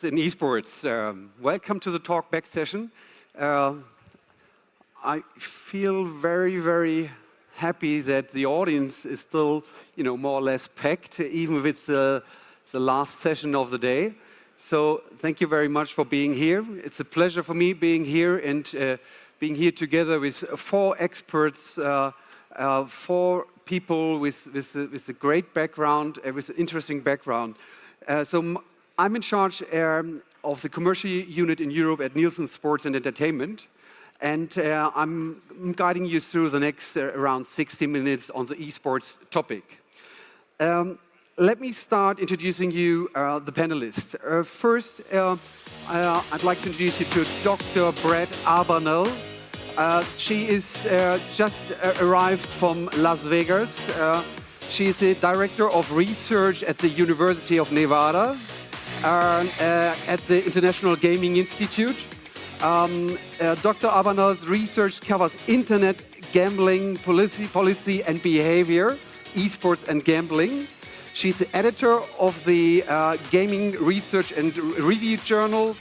interest in esports. Welcome to the Talkback session. I feel very, very happy that the audience is still, more or less packed, even if it's the last session of the day. So thank you very much for being here. It's a pleasure for me being here and being here together with four experts, four people with a great background, with an interesting background. I'm in charge of the commercial unit in Europe at Nielsen Sports and Entertainment, and I'm guiding you through the next around 60 minutes on the esports topic. Let me start introducing you the panelists. First, I'd like to introduce you to Dr. Brett Arbanel. She is just arrived from Las Vegas. She is the Director of Research at the University of Nevada at the International Gaming Institute. Dr. Arbanel's research covers internet gambling policy and behavior, esports and gambling. She's the editor of the Gaming Research and Review Journal.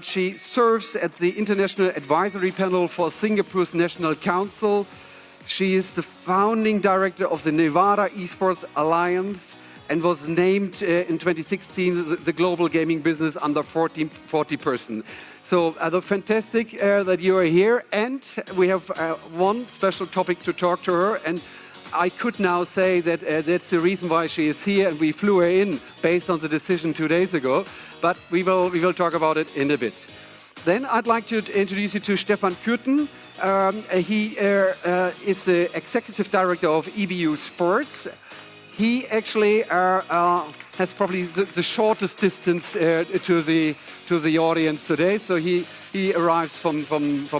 She serves at the International Advisory Panel for Singapore's National Council. She is the founding director of the Nevada Esports Alliance and was named in 2016 the global gaming business under 40 person. So fantastic that you are here, and we have one special topic to talk to her, and I could now say that that's the reason why she is here, and we flew her in based on the decision 2 days ago, but we will talk about it in a bit. Then I'd like to introduce you to Stefan Kürten. He is the executive director of EBU Sports. He actually has probably the shortest distance to the audience today, so he arrives from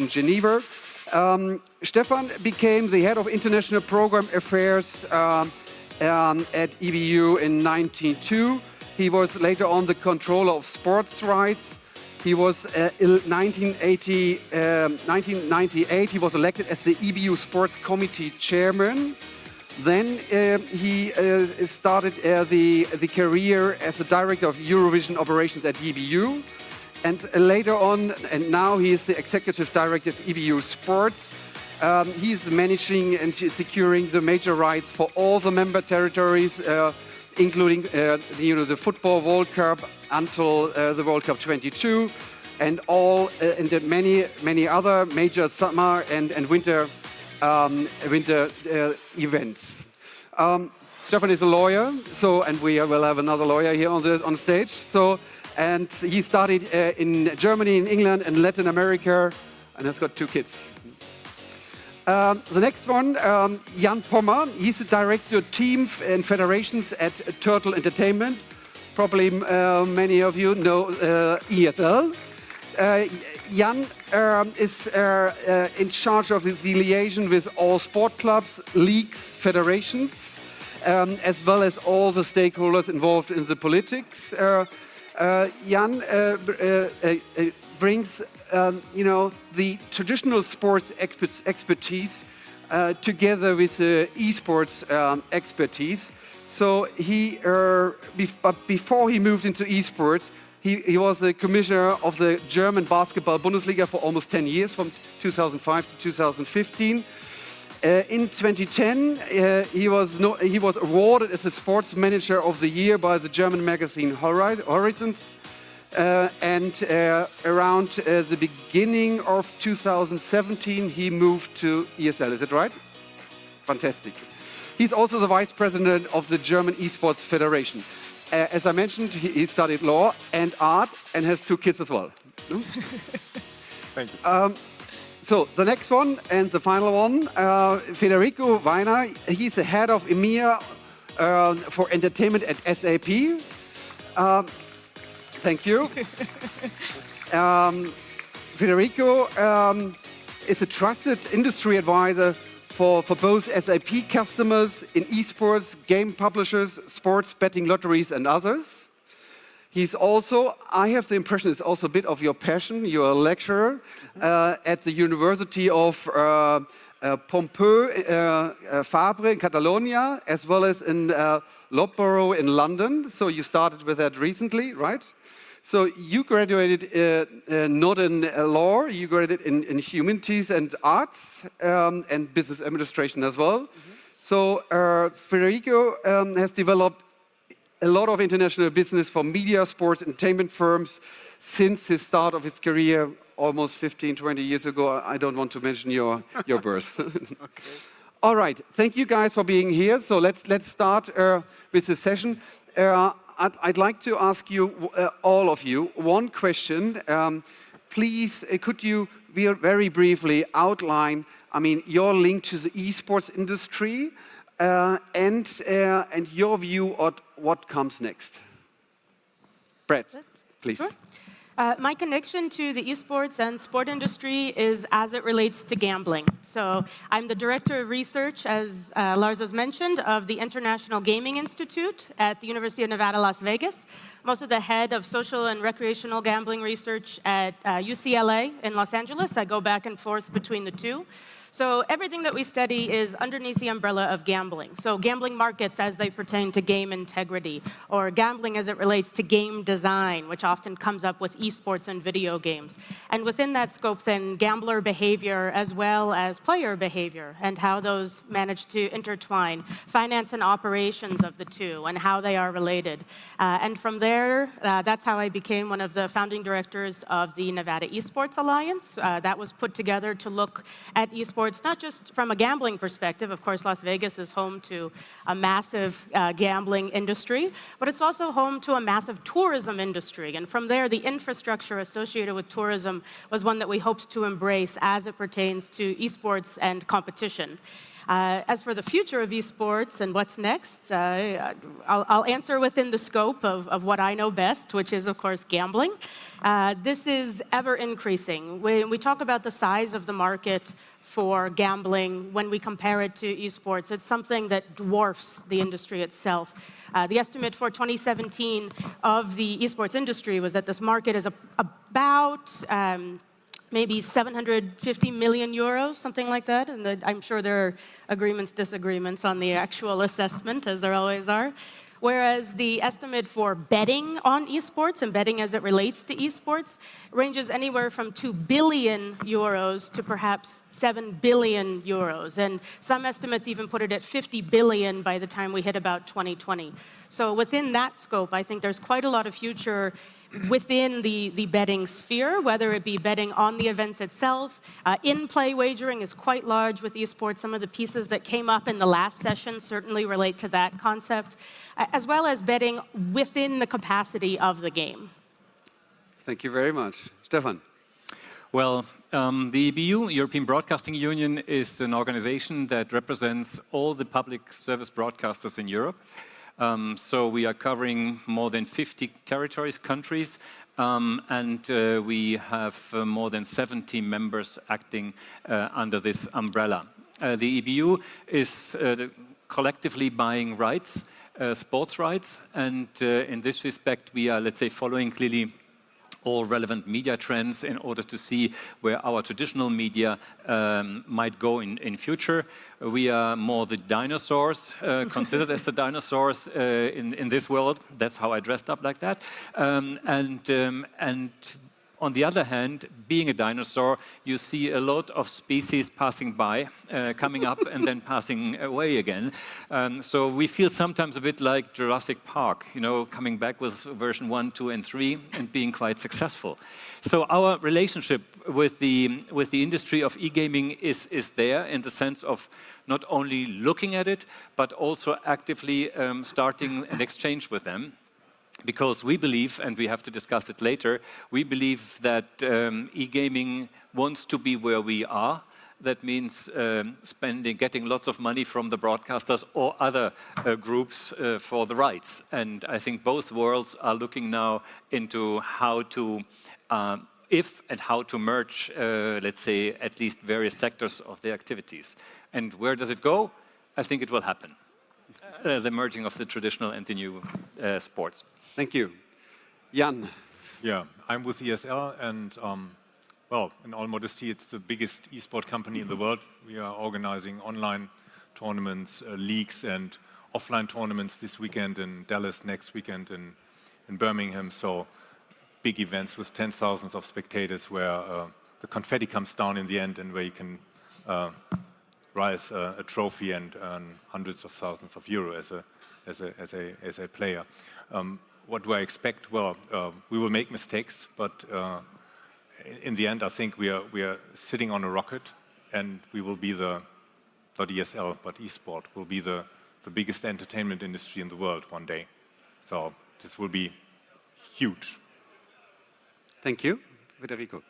Geneva. Stefan became the head of international program affairs at EBU in 1992. He was later on the controller of sports rights. He was in 1998. He was elected as the EBU Sports Committee chairman. Then he started the career as the director of Eurovision operations at EBU. And later on, and now he is the executive director of EBU Sports. He's managing and securing the major rights for all the member territories, including the Football World Cup until the World Cup 22, and all and the many other major summer and winter events. Stefan is a lawyer, and we will have another lawyer here on stage. And he studied in Germany, in England, and Latin America, and has got 2 kids. The next one, Jan Pommer. He's the director of teams and federations at Turtle Entertainment. Probably many of you know ESL. Jan is in charge of the liaison with all sport clubs, leagues, federations, as well as all the stakeholders involved in the politics. Jan brings, the traditional sports expertise together with esports expertise. So before he moved into esports, he was the commissioner of the German Basketball Bundesliga for almost 10 years, from 2005 to 2015. In 2010, he was awarded as the Sports Manager of the Year by the German magazine Horizons. And around the beginning of 2017, he moved to ESL. Is that right? Fantastic. He's also the Vice President of the German Esports Federation. As I mentioned, he studied law and art and has 2 kids as well. Thank you. So the next one and the final one, Federico Weiner. He's the head of EMEA for entertainment at SAP. Thank you. Federico is a trusted industry advisor for both SAP customers in esports, game publishers, sports betting lotteries, and others. He's also, I have the impression, it's also a bit of your passion. You're a lecturer at the University of Pompeu Fabra in Catalonia, as well as in Loughborough in London. So you started with that recently, right? So you graduated not in law, you graduated in humanities and arts and business administration as well. So Federico has developed a lot of international business for media, sports, entertainment firms since his start of his career almost 15, 20 years ago. I don't want to mention your birth. Okay. All right, thank you guys for being here. So let's start with the session. I'd like to ask you, all of you, one question. Please, could you very briefly outline, your link to the esports industry and your view on what comes next? Brett, please. Sure. My connection to the esports and sport industry is as it relates to gambling. So I'm the director of research, as Lars has mentioned, of the International Gaming Institute at the University of Nevada, Las Vegas. I'm also the head of social and recreational gambling research at UCLA in Los Angeles. I go back and forth between the two. So everything that we study is underneath the umbrella of gambling. So gambling markets as they pertain to game integrity, or gambling as it relates to game design, which often comes up with esports and video games. And within that scope, then, gambler behavior as well as player behavior and how those manage to intertwine, finance and operations of the two and how they are related. And from there, that's how I became one of the founding directors of the Nevada Esports Alliance. That was put together to look at esports not just from a gambling perspective. Of course, Las Vegas is home to a massive gambling industry, but it's also home to a massive tourism industry. And from there, the infrastructure associated with tourism was one that we hoped to embrace as it pertains to esports and competition. As for the future of esports and what's next, I'll answer within the scope of what I know best, which is, of course, gambling. This is ever increasing. When we talk about the size of the market for gambling, when we compare it to esports, it's something that dwarfs the industry itself. The estimate for 2017 of the esports industry was that this market is about maybe 750 million euros, something like that. And I'm sure there are agreements, disagreements on the actual assessment, as there always are. Whereas the estimate for betting on esports and betting as it relates to esports ranges anywhere from 2 billion euros to perhaps 7 billion euros. And some estimates even put it at 50 billion by the time we hit about 2020. So within that scope, I think there's quite a lot of future within the betting sphere, whether it be betting on the events itself. In-play wagering is quite large with esports. Some of the pieces that came up in the last session certainly relate to that concept, as well as betting within the capacity of the game. Thank you very much. Stefan. Well, the EBU, European Broadcasting Union, is an organization that represents all the public service broadcasters in Europe. So we are covering more than 50 territories, countries, and we have more than 70 members acting under this umbrella. The EBU is collectively buying rights, sports rights, and in this respect we are, let's say, following clearly all relevant media trends in order to see where our traditional media might go in future. We are more the dinosaurs, considered as the dinosaurs in this world. That's how I dressed up like that. And on the other hand, being a dinosaur, you see a lot of species passing by, coming up and then passing away again. So we feel sometimes a bit like Jurassic Park, you know, coming back with version 1, 2, and 3 and being quite successful. So our relationship with the industry of e-gaming is there in the sense of not only looking at it, but also actively starting an exchange with them. Because we believe, and we have to discuss it later, we believe that e-gaming wants to be where we are. That means getting lots of money from the broadcasters or other groups for the rights. And I think both worlds are looking now into how to, if and how to merge, let's say, at least various sectors of their activities. And where does it go? I think it will happen. The merging of the traditional and the new sports. Thank you. Jan. Yeah, I'm with ESL, and well, in all modesty, it's the biggest esport company in the world. We are organizing online tournaments, leagues, and offline tournaments this weekend in Dallas, next weekend in Birmingham. So big events with 10,000s of spectators where the confetti comes down in the end and where you can rise a trophy and earn hundreds of thousands of euro as a player. What do I expect? Well, we will make mistakes, but in the end, I think we are sitting on a rocket, and we will be not ESL, but esport will be the biggest entertainment industry in the world one day. So this will be huge. Thank you. Federico.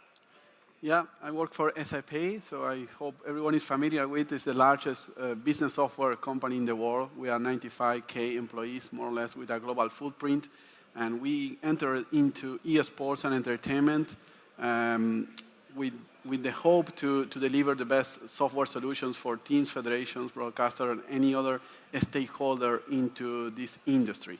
Yeah, I work for SAP, so I hope everyone is familiar with. It's the largest business software company in the world. We are 95K employees, more or less, with a global footprint. And we entered into esports and entertainment with the hope to deliver the best software solutions for teams, federations, broadcasters, and any other stakeholder into this industry.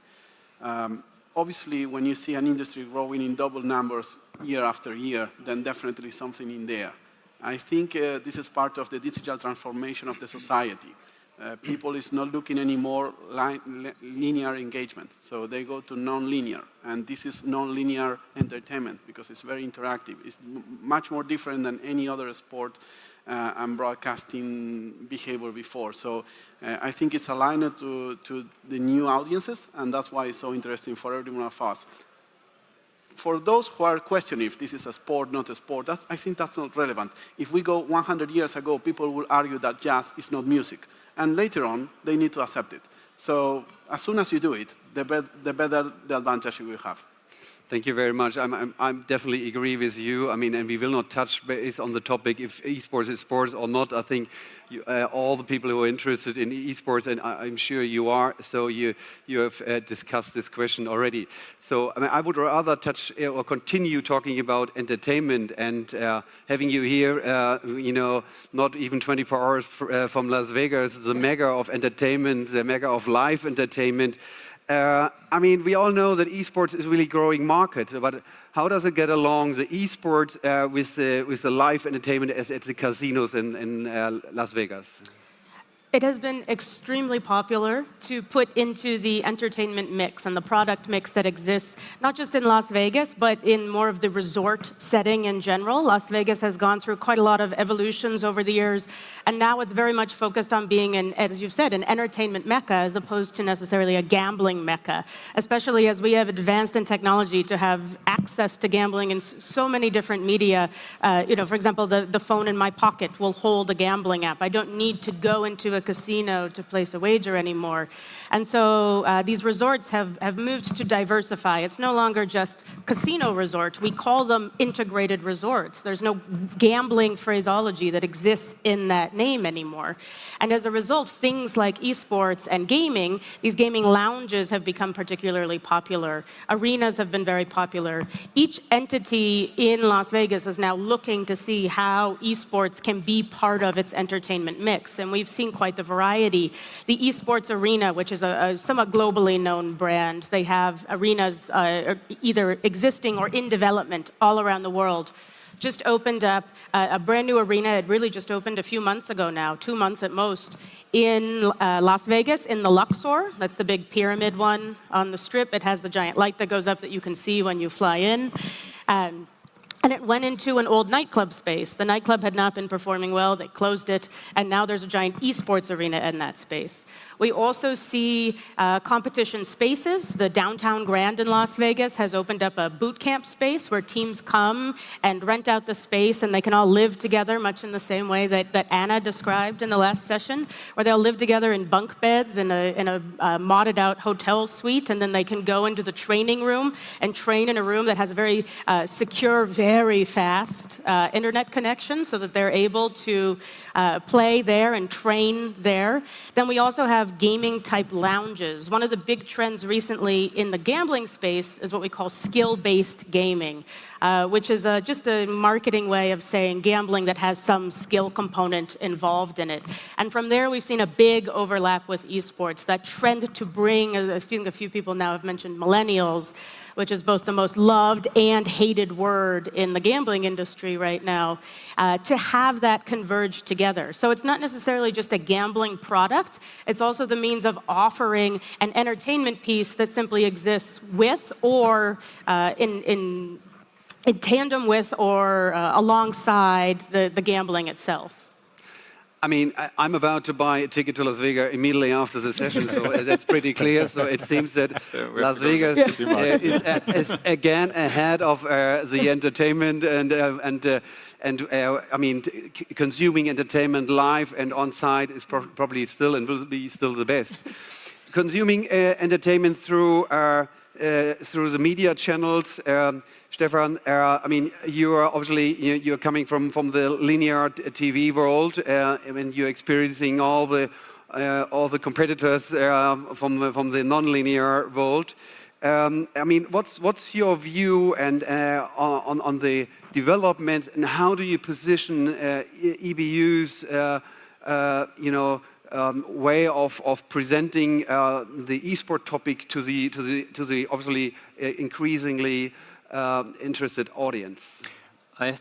Obviously, when you see an industry growing in double numbers year after year, then definitely something in there. I think this is part of the digital transformation of the society. People is not looking anymore linear engagement, so they go to non-linear, and this is non-linear entertainment because it's very interactive. It's much more different than any other sport and broadcasting behavior before. So I think it's aligned to the new audiences, and that's why it's so interesting for every one of us. For those who are questioning if this is a sport, not a sport, I think that's not relevant. If we go 100 years ago, people will argue that jazz is not music. And later on, they need to accept it. So as soon as you do it, the better the advantage you will have. Thank you very much. I'm definitely agree with you. I mean, and we will not touch base on the topic if esports is sports or not. I think all the people who are interested in esports, and I'm sure you are, so you have discussed this question already. So I mean, I would rather touch or continue talking about entertainment and having you here, you know, not even 24 hours from Las Vegas, the mecca of entertainment, the mecca of live entertainment. I mean, we all know that esports is a really growing market, but how does it get along the esports with the live entertainment at the casinos in Las Vegas? It has been extremely popular to put into the entertainment mix and the product mix that exists, not just in Las Vegas, but in more of the resort setting in general. Las Vegas has gone through quite a lot of evolutions over the years, and now it's very much focused on being, as you've said, an entertainment mecca as opposed to necessarily a gambling mecca, especially as we have advanced in technology to have access to gambling in so many different media. You know, for example, the phone in my pocket will hold a gambling app. I don't need to go into a casino to place a wager anymore. And so these resorts have moved to diversify. It's no longer just casino resort. We call them integrated resorts. There's no gambling phraseology that exists in that name anymore. And as a result, things like esports and gaming, these gaming lounges have become particularly popular. Arenas have been very popular. Each entity in Las Vegas is now looking to see how esports can be part of its entertainment mix. And we've seen quite the variety. The Esports Arena, which is a somewhat globally known brand, they have arenas either existing or in development all around the world. Just opened up a brand new arena. It really just opened a few months ago now, 2 months at most, in Las Vegas, in the Luxor. That's the big pyramid one on the Strip. It has the giant light that goes up that you can see when you fly in. And it went into an old nightclub space. The nightclub had not been performing well. They closed it. And now there's a giant esports arena in that space. We also see competition spaces. The Downtown Grand in Las Vegas has opened up a boot camp space where teams come and rent out the space, and they can all live together, much in the same way that Anna described in the last session, where they'll live together in bunk beds in a modded out hotel suite, and then they can go into the training room and train in a room that has a very secure, very fast internet connection so that they're able to play there and train there. Then we also have gaming-type lounges. One of the big trends recently in the gambling space is what we call skill-based gaming, which is just a marketing way of saying gambling that has some skill component involved in it. And from there, we've seen a big overlap with esports. That trend to bring, I think a few people now have mentioned millennials. which is both the most loved and hated word in the gambling industry right now, to have that converge together. So it's not necessarily just a gambling product, it's also the means of offering an entertainment piece that simply exists with or in tandem with or alongside the gambling itself. I mean, I'm about to buy a ticket to Las Vegas immediately after the session, so that's pretty clear. So it seems that Las Vegas is again ahead of the entertainment and I mean, consuming entertainment live and on site is probably still and will be still the best. Consuming entertainment through the media channels. Stefan, I mean, you are obviously you're coming from the linear TV world. I mean, you're experiencing all the competitors from the non-linear world. I mean, what's your view and on the developments, and how do you position EBU's way of presenting the esport topic to the obviously increasingly interested audience? I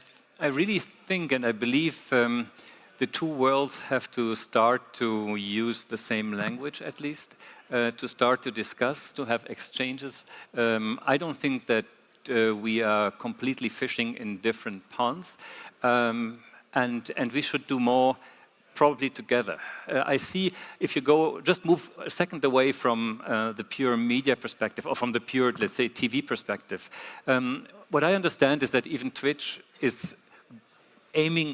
really think and I believe the two worlds have to start to use the same language at least, to start to discuss, to have exchanges. I don't think that we are completely fishing in different ponds, and we should do more probably together. I see if you just move a second away from the pure media perspective or from the pure, let's say, TV perspective. What I understand is that even Twitch is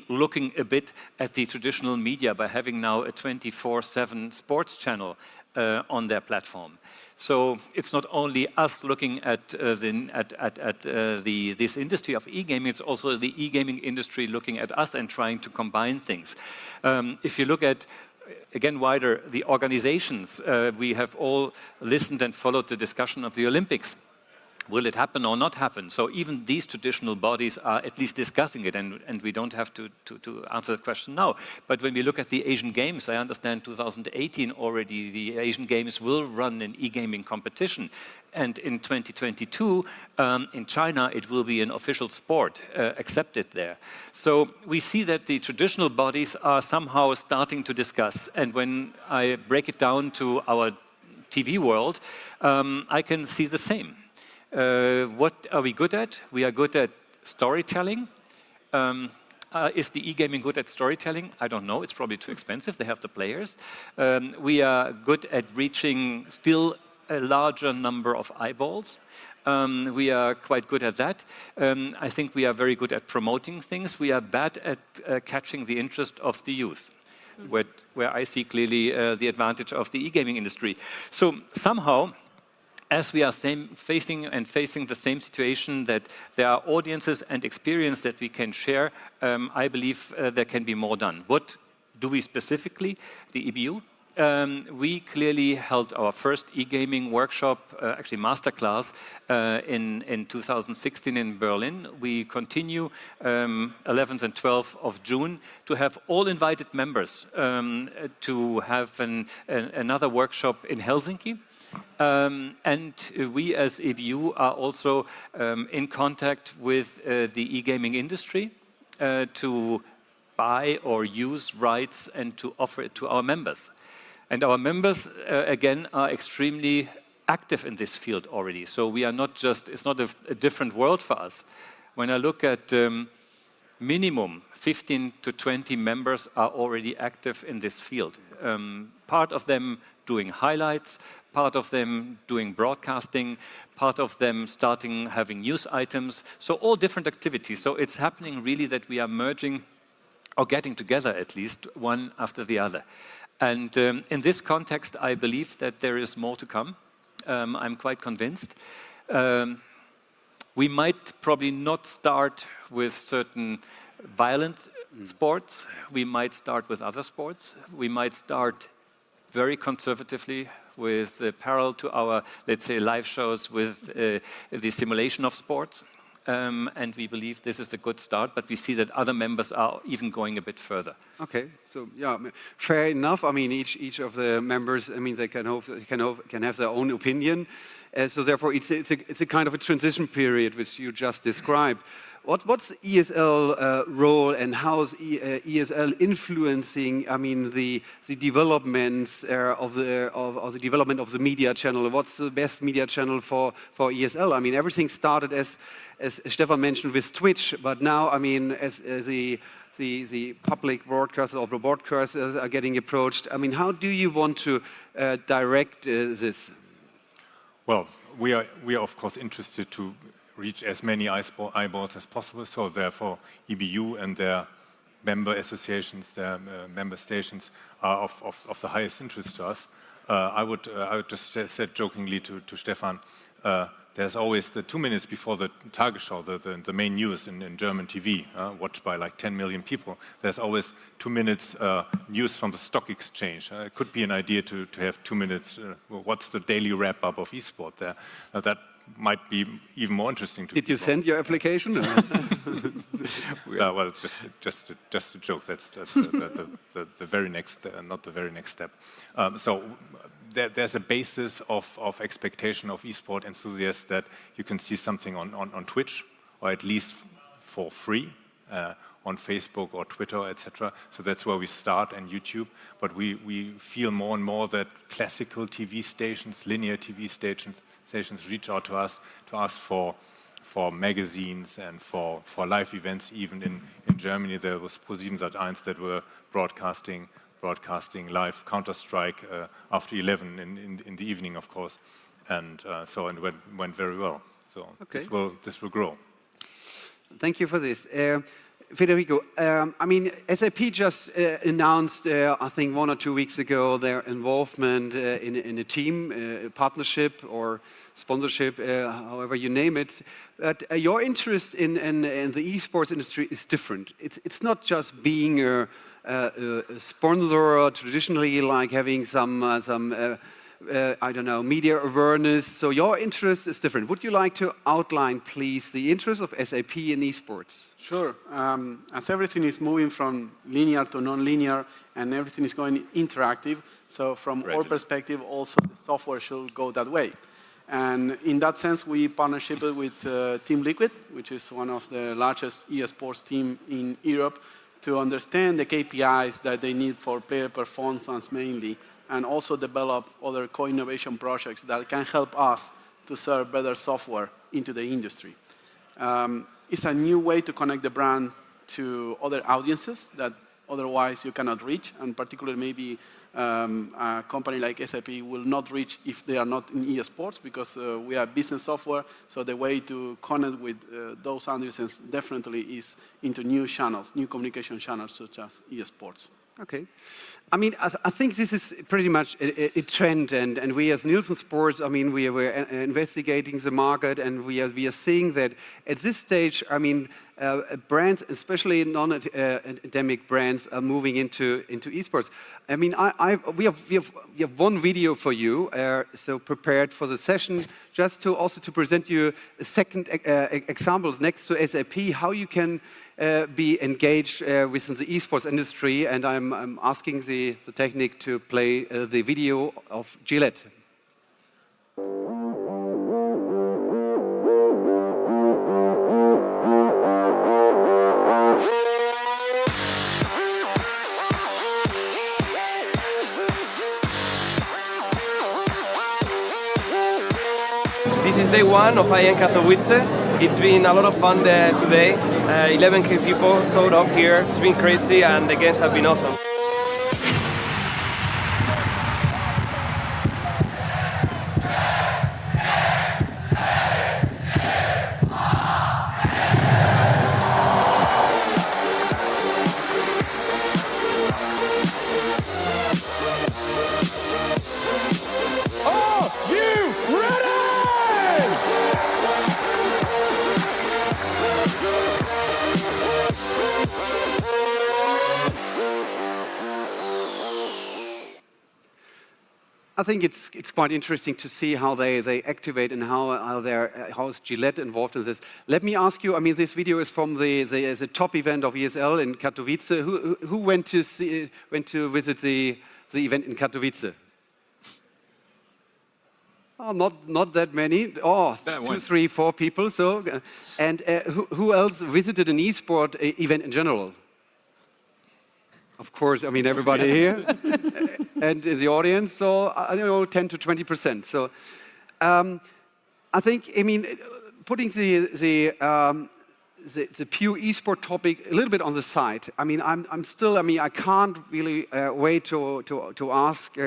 looking a bit at the traditional media by having now a 24/7 sports channel on their platform. So it's not only us looking at this industry of e-gaming, it's also the e-gaming industry looking at us and trying to combine things. If you look at, again, wider, the organizations, we have all listened and followed the discussion of the Olympics. Will it happen or not happen? So even these traditional bodies are at least discussing it, and we don't have to answer that question now. But when we look at the Asian Games, I understand 2018 already, the Asian Games will run an e-gaming competition. And in 2022, in China, it will be an official sport, accepted there. So we see that the traditional bodies are somehow starting to discuss. And when I break it down to our TV world, I can see the same. What are we good at? We are good at storytelling. Is the e-gaming good at storytelling? I don't know. It's probably too expensive. They have the players. We are good at reaching still a larger number of eyeballs. We are quite good at that. I think we are very good at promoting things. We are bad at catching the interest of the youth, where I see clearly the advantage of the e-gaming industry. So somehow, as we are facing the same situation, that there are audiences and experience that we can share, I believe there can be more done. What do we specifically, the EBU? We clearly held our first e-gaming workshop, actually masterclass, in 2016 in Berlin. We continue 11th and 12th of June to have all invited members to have another workshop in Helsinki. And we as EBU are also in contact with the e-gaming industry to buy or use rights and to offer it to our members. And our members, again, are extremely active in this field already. So we are not just, it's not a different world for us. When I look at minimum 15 to 20 members are already active in this field. Part of them doing highlights, part of them doing broadcasting, part of them starting having news items. So all different activities. So it's happening really that we are merging or getting together at least one after the other. And in this context, I believe that there is more to come. I'm quite convinced. We might probably not start with certain violent sports. We might start with other sports. We might start very conservatively with parallel to our, let's say, live shows with the simulation of sports. and we believe this is a good start, but we see that other members are even going a bit further. Okay, so yeah, fair enough. I mean, each of the members, I mean, they can have their own opinion. So therefore, it's a kind of a transition period, which you just described. What's ESL role, and how is ESL influencing? I mean, the developments of the development of the media channel. What's the best media channel for ESL? I mean, everything started as Stefan mentioned with Twitch, but now, I mean, as the public broadcasters or broadcasters are getting approached. I mean, how do you want to direct this? Well, we are of course interested to reach as many eyeballs as possible. So therefore, EBU and their member associations, their member stations are of the highest interest to us. I would just said jokingly to Stefan, there's always the 2 minutes before the Tagesschau, the main news in German TV, watched by like 10 million people. There's always 2 minutes news from the stock exchange. It could be an idea to have 2 minutes. What's the daily wrap-up of esports there? That might be even more interesting to Did you send your application? Well, it's just a joke. That's the very next, not the very next step. So there's a basis of expectation of esport enthusiasts that you can see something on Twitch, or at least for free, on Facebook or Twitter, etc. So that's where we start, and YouTube. But we feel more and more that classical TV stations, linear TV stations reach out to us to ask for magazines and for live events. Even in Germany, there was ProSiebenSat.1 that were broadcasting live Counter-Strike after 11 in the evening, of course, and so it went very well. So okay. This will grow. Thank you for this. Federico, I mean, SAP just announced, I think 1 or 2 weeks ago, their involvement in a team, partnership or sponsorship, however you name it. But your interest in the esports industry is different. It's not just being a sponsor, traditionally like having some I don't know, media awareness. So your interest is different. Would you like to outline, please, the interest of SAP in esports? Sure. As everything is moving from linear to non-linear and everything is going interactive, so from our perspective, also the software should go that way. And in that sense, we partnershipped with Team Liquid, which is one of the largest esports team in Europe, to understand the KPIs that they need for player performance mainly, and also develop other co-innovation projects that can help us to serve better software into the industry. It's a new way to connect the brand to other audiences that otherwise you cannot reach, and particularly maybe a company like SAP will not reach if they are not in esports, because we are business software, so the way to connect with those audiences definitely is into new channels, new communication channels such as esports. Okay. I mean, I think this is pretty much a trend, and we as Nielsen Sports, I mean, we were investigating the market, and we are seeing that at this stage, I mean, brands, especially non-endemic brands, are moving into esports. I mean, we have one video for you, so prepared for the session, just to also to present you a second examples next to SAP, how you can be engaged within the esports industry, and I'm asking the technique to play the video of Gillette. This is day one of IN Katowice. It's been a lot of fun today. 11K people showed up here. It's been crazy and the games have been awesome. I think it's quite interesting to see how they activate and how is Gillette involved in this. Let me ask you. I mean, this video is from the top event of ESL in Katowice. Who went to visit the event in Katowice? Oh, not that many. Oh, That 2, one. 3, 4 people. So, and who else visited an esport event in general? Of course, I mean everybody here and in the audience. So I don't know, 10 to 20%. So I think, I mean, putting the pure esport topic a little bit on the side. I mean, I'm still. I mean, I can't really wait to ask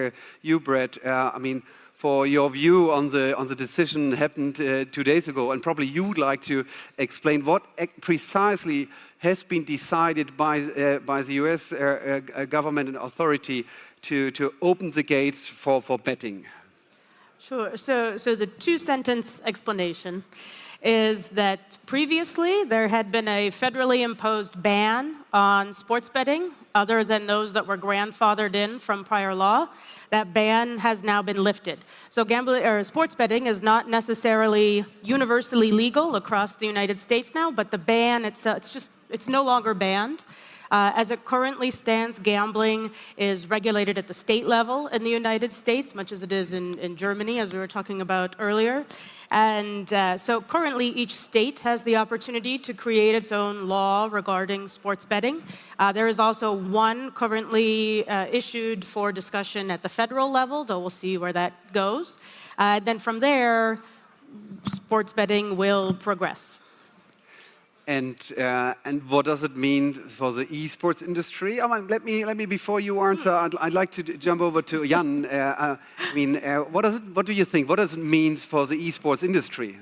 you, Brett. I mean, for your view on the decision happened 2 days ago, and probably you would like to explain what precisely has been decided by the US government and authority to open the gates for betting. Sure. So the two-sentence explanation is that previously there had been a federally imposed ban on sports betting other than those that were grandfathered in from prior law. That ban has now been lifted. So gambling or sports betting is not necessarily universally legal across the United States now, but the ban it's no longer banned. As it currently stands, gambling is regulated at the state level in the United States, much as it is in Germany, as we were talking about earlier. And so currently, each state has the opportunity to create its own law regarding sports betting. There is also one currently issued for discussion at the federal level, though we'll see where that goes. Then from there, sports betting will progress. And what does it mean for the esports industry? I mean, let me before you answer, I'd like to jump over to Jan. I mean, what do you think? What does it mean for the esports industry?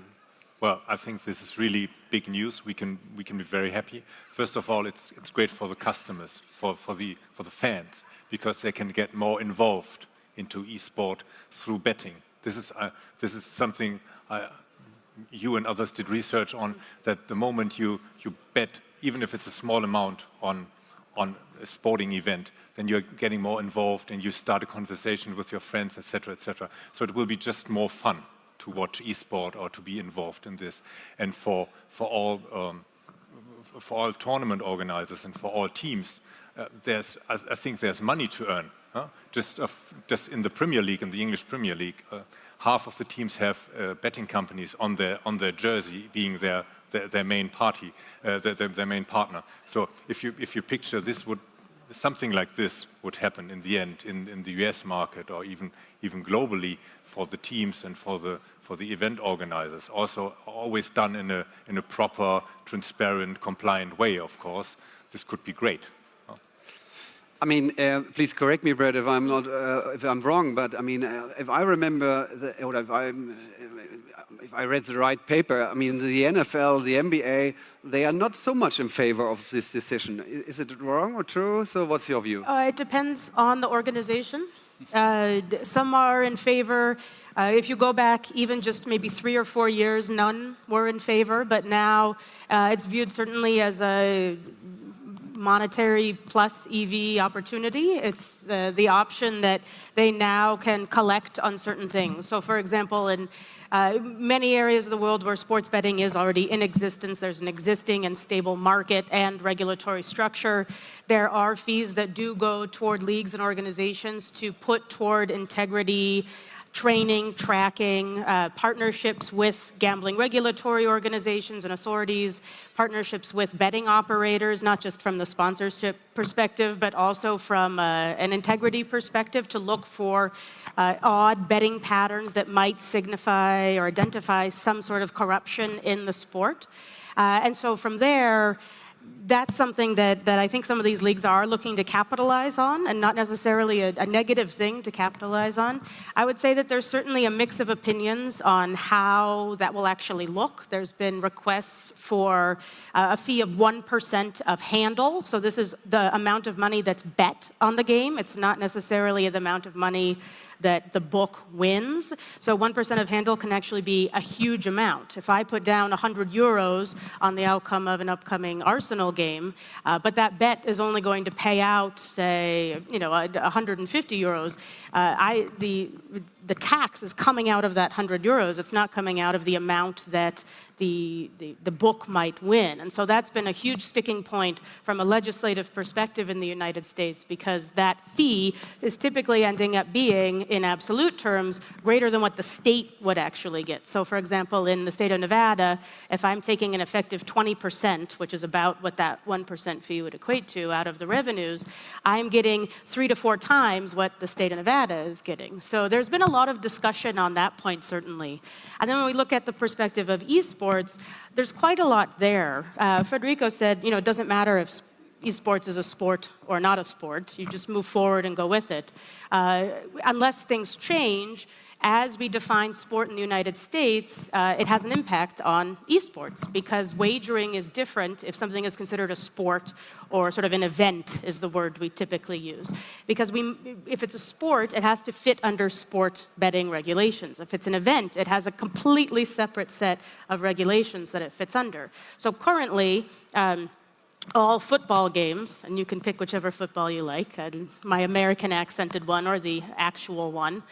Well, I think this is really big news. We can be very happy. First of all, it's great for the customers, for the fans, because they can get more involved into esport through betting. This is something you and others did research on, that the moment you bet, even if it's a small amount on a sporting event, then you're getting more involved and you start a conversation with your friends, etc., etc. So it will be just more fun to watch esport or to be involved in this. And for all tournament organizers and for all teams, I think there's money to earn. Huh? Just in the Premier League, in the English Premier League, half of the teams have betting companies on their jersey, being their main party, their main partner. So if you picture something like this would happen in the end in the US market or even globally for the teams and for the event organizers, also always done in a proper, transparent, compliant way. Of course, this could be great. I mean, please correct me, Brett, if I'm wrong. But I mean, if I remember, or if I read the right paper, I mean, the NFL, the NBA, they are not so much in favor of this decision. Is it wrong or true? So, what's your view? It depends on the organization. Some are in favor. If you go back even just maybe 3 or 4 years, none were in favor. But now it's viewed certainly as a monetary plus EV opportunity. It's the option that they now can collect on certain things. So, for example, in many areas of the world where sports betting is already in existence, there's an existing and stable market and regulatory structure. There are fees that do go toward leagues and organizations to put toward integrity, training, tracking, partnerships with gambling regulatory organizations and authorities, partnerships with betting operators, not just from the sponsorship perspective, but also from an integrity perspective to look for odd betting patterns that might signify or identify some sort of corruption in the sport. And so from there, that's something that I think some of these leagues are looking to capitalize on, and not necessarily a negative thing to capitalize on. I would say that there's certainly a mix of opinions on how that will actually look. There's been requests for a fee of 1% of handle. So this is the amount of money that's bet on the game. It's not necessarily the amount of money that the book wins. So 1% of handle can actually be a huge amount. If I put down 100 euros on the outcome of an upcoming Arsenal game, but that bet is only going to pay out, say, 150 euros, the tax is coming out of that 100 euros. It's not coming out of the amount that the book might win. And so that's been a huge sticking point from a legislative perspective in the United States, because that fee is typically ending up being, in absolute terms, greater than what the state would actually get. So for example, in the state of Nevada, if I'm taking an effective 20%, which is about what that 1% fee would equate to out of the revenues, I'm getting 3 to 4 times what the state of Nevada is getting. So there's been a lot of discussion on that point, certainly. And then when we look at the perspective of esports, there's quite a lot there. Federico said, it doesn't matter if esports is a sport or not a sport. You just move forward and go with it. Unless things change, as we define sport in the United States, it has an impact on esports, because wagering is different if something is considered a sport, or sort of an event is the word we typically use. Because if it's a sport, it has to fit under sport betting regulations. If it's an event, it has a completely separate set of regulations that it fits under. So currently, all football games, and you can pick whichever football you like, my American accented one or the actual one,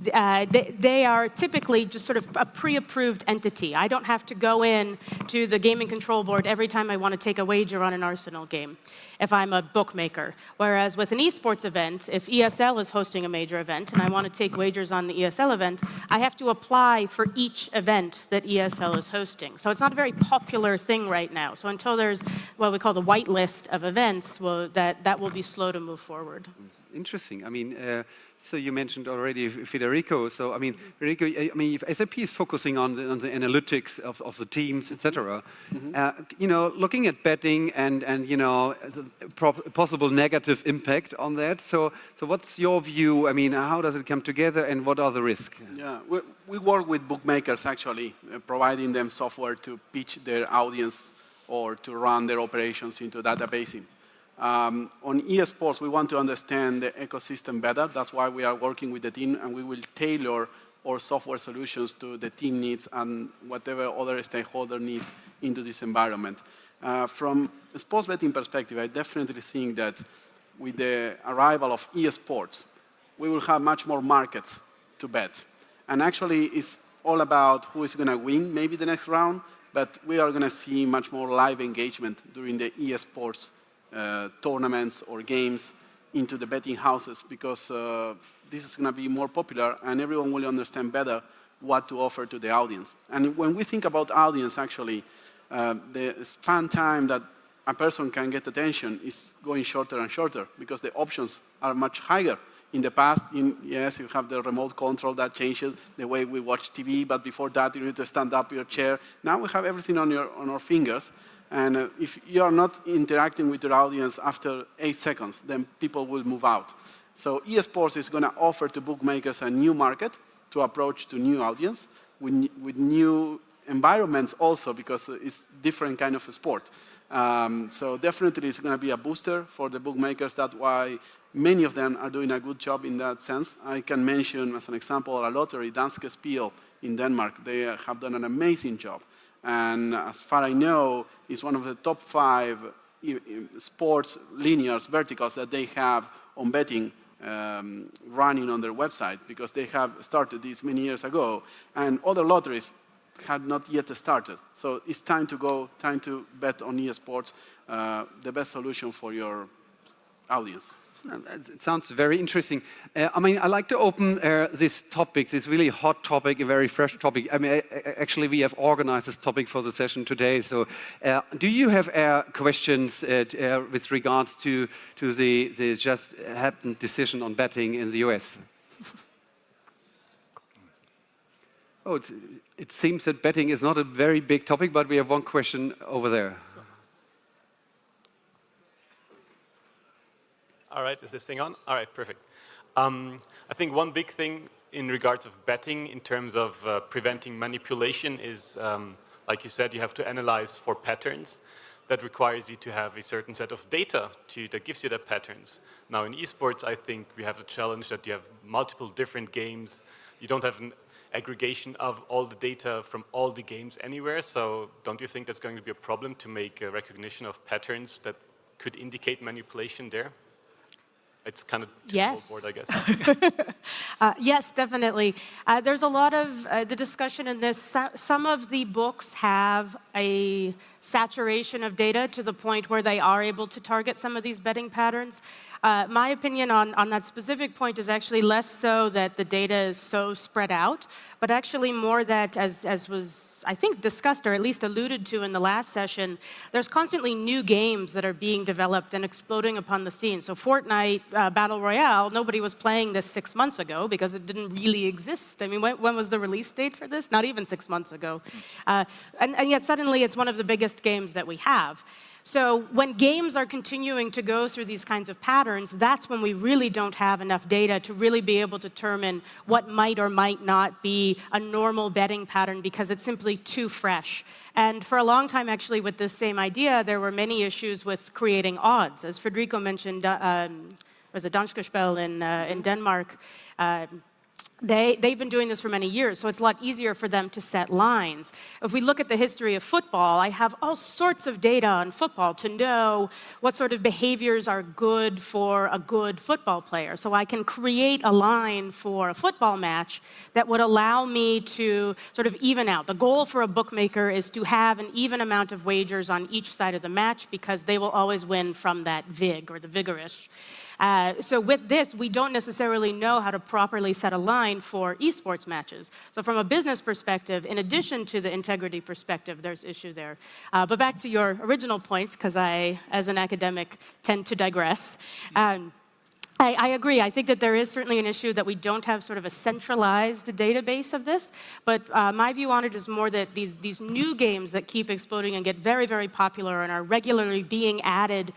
they are typically just sort of a pre-approved entity. I don't have to go in to the gaming control board every time I want to take a wager on an Arsenal game if I'm a bookmaker. Whereas with an esports event, if ESL is hosting a major event and I want to take wagers on the ESL event, I have to apply for each event that ESL is hosting. So it's not a very popular thing right now. So until there's what we call the white list of events, well, that will be slow to move forward. Interesting. I mean, so you mentioned already Federico. So I mean, Federico, if SAP is focusing on the analytics of the teams, etc. Looking at betting and the possible negative impact on that. So what's your view? I mean, how does it come together, and what are the risks? Yeah, we work with bookmakers actually, providing them software to pitch their audience or to run their operations into databasing. On eSports, we want to understand the ecosystem better. That's why we are working with the team, and we will tailor our software solutions to the team needs and whatever other stakeholder needs into this environment. From a sports betting perspective, I definitely think that with the arrival of eSports, we will have much more markets to bet. And actually, it's all about who is going to win maybe the next round, but we are going to see much more live engagement during the eSports tournaments or games into the betting houses, because this is going to be more popular and everyone will understand better what to offer to the audience. And when we think about audience, actually, the span time that a person can get attention is going shorter and shorter because the options are much higher. In the past, yes, you have the remote control that changes the way we watch TV, but before that, you need to stand up your chair. Now we have everything on our fingers. And if you are not interacting with your audience after 8 seconds, then people will move out. So eSports is going to offer to bookmakers a new market to approach to new audience with new environments also, because it's different kind of a sport. So definitely it's going to be a booster for the bookmakers. That's why many of them are doing a good job in that sense. I can mention as an example a lottery, Danske Spil in Denmark. They have done an amazing job. And as far as I know, it's one of the top 5 sports linear verticals that they have on betting running on their website, because they have started this many years ago. And other lotteries had not yet started. So it's time to bet on eSports, the best solution for your audience. It sounds very interesting. I like to open this topic, this really hot topic, a very fresh topic. Actually, we have organized this topic for the session today. So, do you have questions with regards to the just happened decision on betting in the US? Oh, it seems that betting is not a very big topic, but we have one question over there. All right, is this thing on? All right, perfect. I think one big thing in regards of betting in terms of preventing manipulation is, like you said, you have to analyze for patterns. that requires you to have a certain set of data that gives you the patterns. Now in esports, I think we have the challenge that you have multiple different games. You don't have an aggregation of all the data from all the games anywhere. So don't you think that's going to be a problem to make a recognition of patterns that could indicate manipulation there? It's kind of too board, I guess. Yes, definitely. There's a lot of the discussion in this. Some of the books have a saturation of data to the point where they are able to target some of these betting patterns. My opinion on that specific point is actually less so that the data is so spread out, but actually more that, as was, I think, discussed or at least alluded to in the last session, there's constantly new games that are being developed and exploding upon the scene. So Fortnite Battle Royale, nobody was playing this 6 months ago because it didn't really exist. I mean, when was the release date for this? Not even 6 months ago. And yet suddenly it's one of the biggest games that we have. So when games are continuing to go through these kinds of patterns, that's when we really don't have enough data to really be able to determine what might or might not be a normal betting pattern because it's simply too fresh. And for a long time, actually, with this same idea, there were many issues with creating odds. As Federico mentioned, was it Danske Spil in Denmark? They've been doing this for many years, so it's a lot easier for them to set lines. If we look at the history of football, I have all sorts of data on football to know what sort of behaviors are good for a good football player. So I can create a line for a football match that would allow me to sort of even out. The goal for a bookmaker is to have an even amount of wagers on each side of the match because they will always win from that vig or the vigorish. So with this, we don't necessarily know how to properly set a line for esports matches. So from a business perspective, in addition to the integrity perspective, there's issue there. But back to your original point, because I, as an academic, tend to digress. I agree. I think that there is certainly an issue that we don't have sort of a centralized database of this. But my view on it is more that these new games that keep exploding and get very, very popular and are regularly being added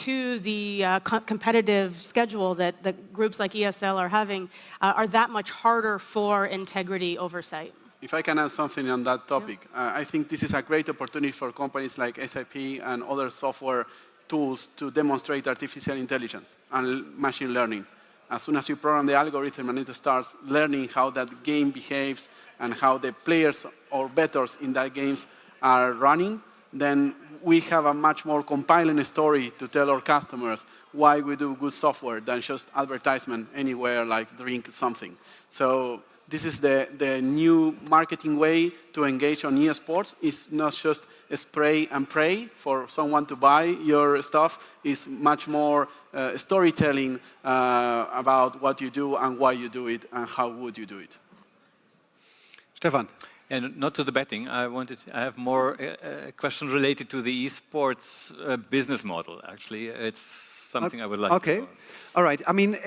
to the competitive schedule that groups like ESL are having are that much harder for integrity oversight. If I can add something on that topic, I think this is a great opportunity for companies like SAP and other software tools to demonstrate artificial intelligence and machine learning. As soon as you program the algorithm and it starts learning how that game behaves and how the players or bettors in that games are running, then we have a much more compelling story to tell our customers why we do good software than just advertisement anywhere like drink something. So this is the new marketing way to engage on esports. It's not just spray and pray for someone to buy your stuff. It's much more storytelling about what you do and why you do it and how would you do it. Stefan. And not to the betting. I have more a question related to the esports business model. Actually, it's something I would like. Okay, all right. I mean,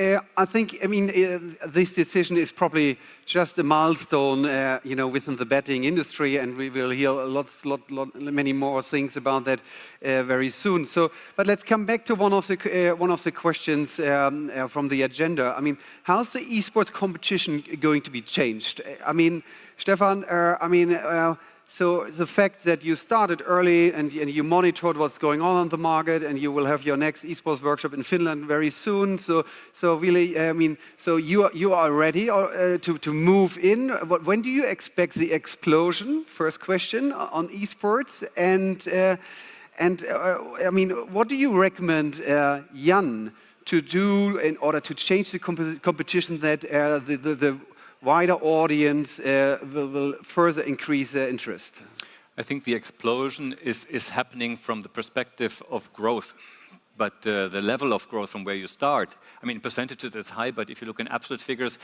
this decision is probably just a milestone, within the betting industry, and we will hear many more things about that very soon. So, but let's come back to one of the questions from the agenda. I mean, how's the esports competition going to be changed? I mean, Stefan, so the fact that you started early and you monitored what's going on the market, and you will have your next esports workshop in Finland very soon. So really, so you are ready to move in. When do you expect the explosion? First question on esports, and what do you recommend Jan to do in order to change the competition that the wider audience will further increase their interest? I think the explosion is happening from the perspective of growth. But the level of growth from where you start, I mean, percentages it's high, but if you look in absolute figures,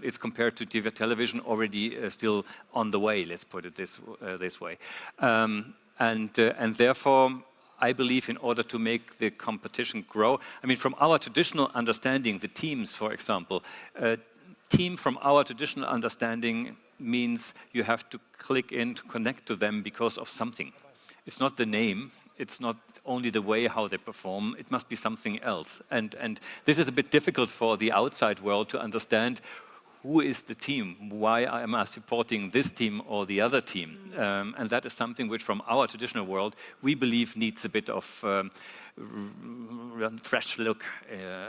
it's compared to TV television already still on the way, let's put it this way. And therefore, I believe in order to make the competition grow, I mean, from our traditional understanding, the teams, for example, team from our traditional understanding means you have to click in to connect to them because of something. It's not the name, it's not only the way how they perform, it must be something else. And this is a bit difficult for the outside world to understand who is the team? Why am I supporting this team or the other team? And that is something which, from our traditional world, we believe needs a bit of fresh look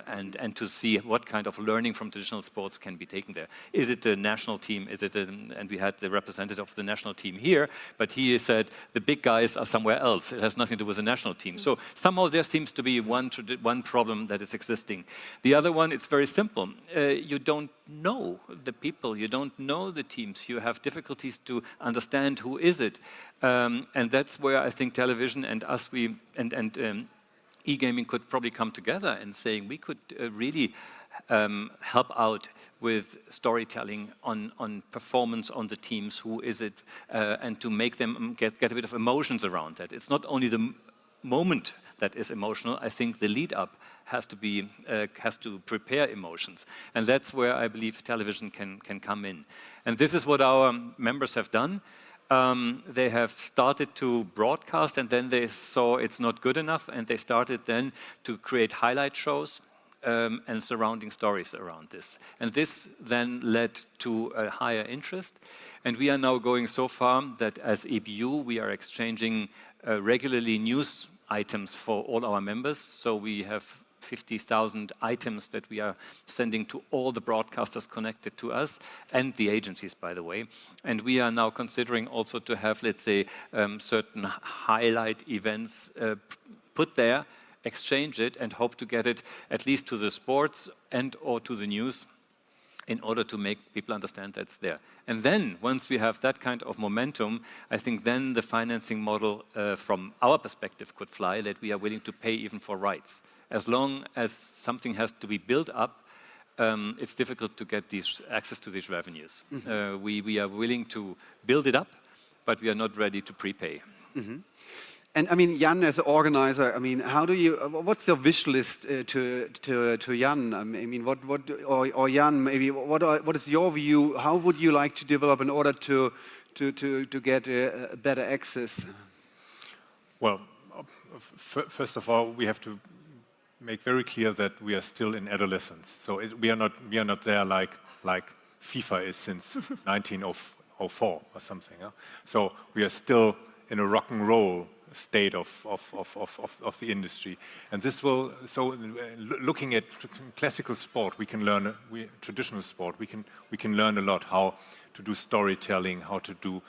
and to see what kind of learning from traditional sports can be taken there. Is it a national team? Is it and we had the representative of the national team here, but he said the big guys are somewhere else. It has nothing to do with the national team. So somehow there seems to be one problem that is existing. The other one, it's very simple. You don't know the people, you don't know the teams, you have difficulties to understand who is it. And that's where I think television and us, e-gaming could probably come together and saying we could really help out with storytelling on performance on the teams, who is it, and to make them get a bit of emotions around that. It's not only the moment that is emotional. I think the lead up has to prepare emotions, and that's where I believe television can come in. And this is what our members have done. They have started to broadcast, and then they saw it's not good enough, and they started then to create highlight shows and surrounding stories around this. And this then led to a higher interest. And we are now going so far that as EBU, we are exchanging regularly news items for all our members. So we have 50,000 items that we are sending to all the broadcasters connected to us and the agencies, by the way. And we are now considering also to have, let's say, certain highlight events put there, exchange it, and hope to get it at least to the sports and or to the news in order to make people understand that's there. And then, once we have that kind of momentum, I think then the financing model from our perspective could fly, that we are willing to pay even for rights. As long as something has to be built up, it's difficult to get access to these revenues. Mm-hmm. We are willing to build it up, but we are not ready to prepay. Mm-hmm. And I mean, Jan, as an organizer, I mean, what's your wish list to Jan? I mean, or Jan, maybe, what is your view? How would you like to develop in order to get a better access? Well, first of all, we have to make very clear that we are still in adolescence. So we are not there like FIFA is since 1904 or something. Yeah? So we are still in a rock and roll state of the industry, and this will. So, looking at classical sport, we can learn. Traditional sport, we can learn a lot how to do storytelling, how to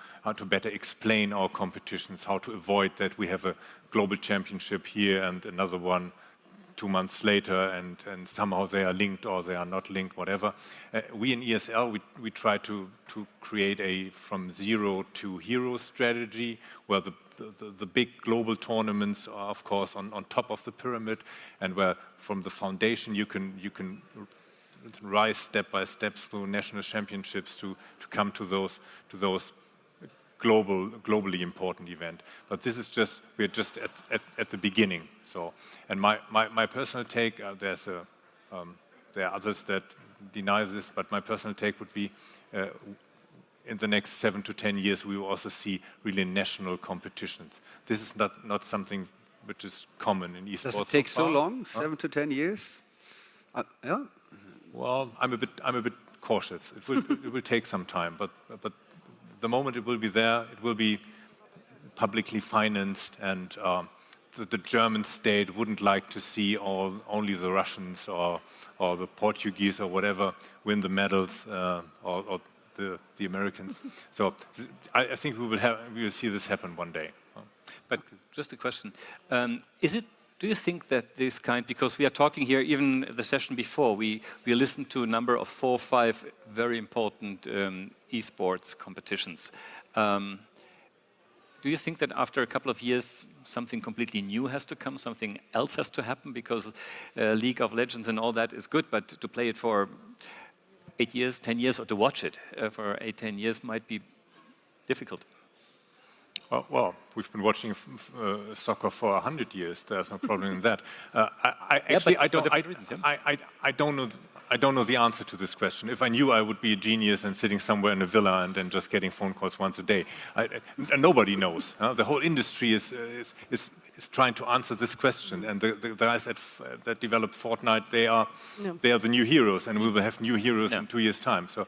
better explain our competitions, how to avoid that we have a global championship here and another one 2 months later, and somehow they are linked or they are not linked, whatever. We in ESL, we try to create a from zero to hero strategy, where the big global tournaments are, of course, on top of the pyramid, and where from the foundation you can rise step by step through national championships to come to those globally important event. But this is we're just at the beginning. So, and my personal take, there are others that deny this, but my personal take would be, in the next 7 to 10 years, we will also see really national competitions. This is not something which is common in esports. Does it take so long? 7 to 10 years? Yeah. Well, I'm a bit cautious. It will take some time, but the moment it will be there, it will be publicly financed, and the German state wouldn't like to see only the Russians or the Portuguese or whatever win the medals, or the Americans. So I think we will see this happen one day. But just a question: do you think that this kind, because we are talking here, even the session before, we listened to a number of 4 or 5 very important esports competitions. Do you think that after a couple of years, something completely new has to come, something else has to happen? Because League of Legends and all that is good, but to play it for 8 years, 10 years, or to watch it for 8, 10 years might be difficult. Well, we've been watching soccer for 100 years. There's no problem in that. I don't know the answer to this question. If I knew, I would be a genius and sitting somewhere in a villa and just getting phone calls once a day. Nobody knows. The whole industry is is trying to answer this question. And the guys that develop Fortnite, they are the new heroes, and we will have new heroes in 2 years' time. So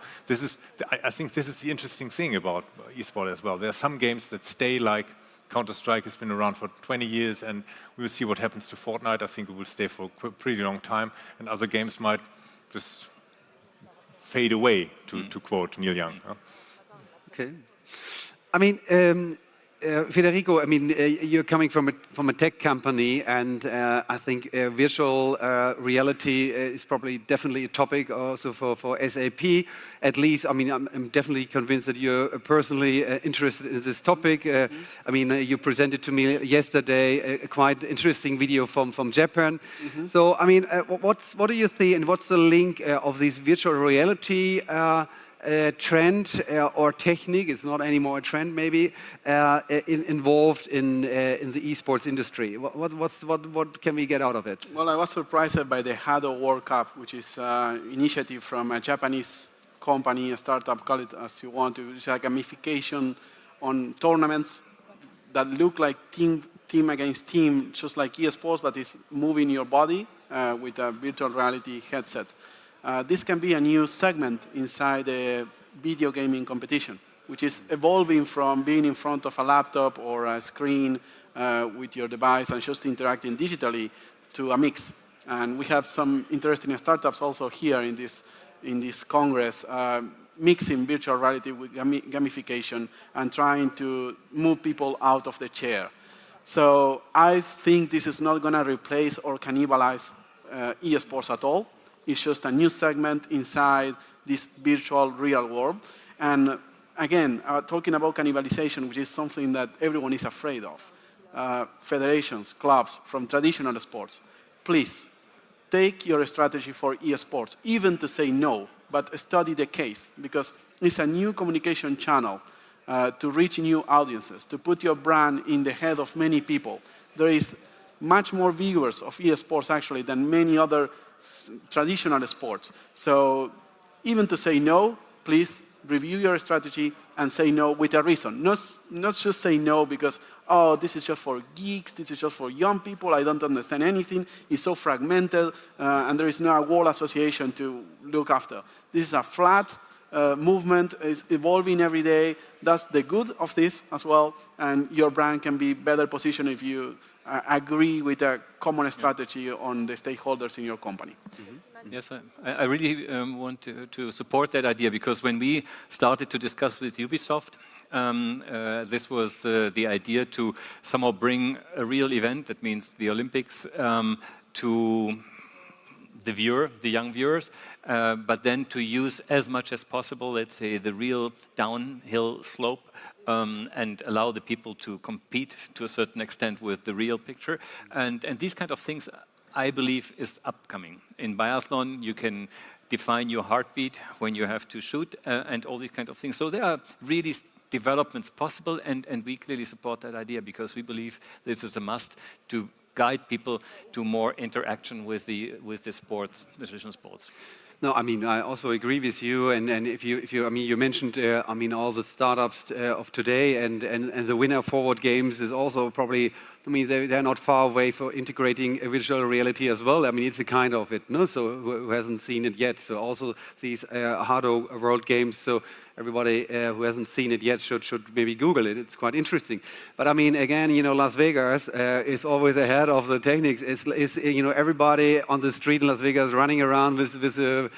I think this is the interesting thing about esports as well. There are some games that stay, like Counter-Strike has been around for 20 years, and we will see what happens to Fortnite. I think it will stay for a pretty long time, and other games might just fade away, to quote Neil Young. Okay. I mean, Federico, I mean, you're coming from a tech company, and I think virtual reality is probably definitely a topic also for SAP. At least, I mean, I'm definitely convinced that you're personally interested in this topic. I mean, you presented to me yesterday a quite interesting video from Japan. So, I mean, what do you think, and what's the link of this virtual reality trend or technique? It's not anymore a trend, maybe involved in the esports industry. What can we get out of it? Well, I was surprised by the Hado World Cup, which is an initiative from a Japanese company, a startup, call it as you want to. It's like gamification on tournaments that look like team against team, just like esports, but it's moving your body with a virtual reality headset. This can be a new segment inside the video gaming competition, which is evolving from being in front of a laptop or a screen with your device and just interacting digitally to a mix. And we have some interesting startups also here in this Congress, mixing virtual reality with gamification and trying to move people out of the chair. So I think this is not going to replace or cannibalize esports at all. It's just a new segment inside this virtual real world. And again, talking about cannibalization, which is something that everyone is afraid of. Federations, clubs from traditional sports, please take your strategy for esports, even to say no, but study the case, because it's a new communication channel to reach new audiences, to put your brand in the head of many people. There is much more viewers of esports actually than many other traditional sports. So even to say no, please review your strategy and say no with a reason. Not just say no because, oh, this is just for geeks, this is just for young people, I don't understand anything, it's so fragmented, and there is no world association to look after. This is a flat movement, it's evolving every day. That's the good of this as well, and your brand can be better positioned if you agree with a common strategy on the stakeholders in your company. Yes, I really want to support that idea, because when we started to discuss with Ubisoft, this was the idea to somehow bring a real event, that means the Olympics, to the viewer, the young viewers, but then to use as much as possible, let's say, the real downhill slope, and allow the people to compete to a certain extent with the real picture. And these kind of things, I believe, is upcoming. In biathlon, you can define your heartbeat when you have to shoot, and all these kind of things. So there are really developments possible, and we clearly support that idea, because we believe this is a must to guide people to more interaction with the sports, the traditional sports. No, I mean, I also agree with you. And if you, I mean, you mentioned, I mean, all the startups of today, and the winner forward games is also probably, I mean, they're not far away for integrating a virtual reality as well. I mean, it's a kind of it, no? So who hasn't seen it yet? So also these Hado World Games. So everybody who hasn't seen it yet should maybe Google it. It's quite interesting. But I mean, again, you know, Las Vegas is always ahead of the techniques. It's you know, everybody on the street in Las Vegas running around with a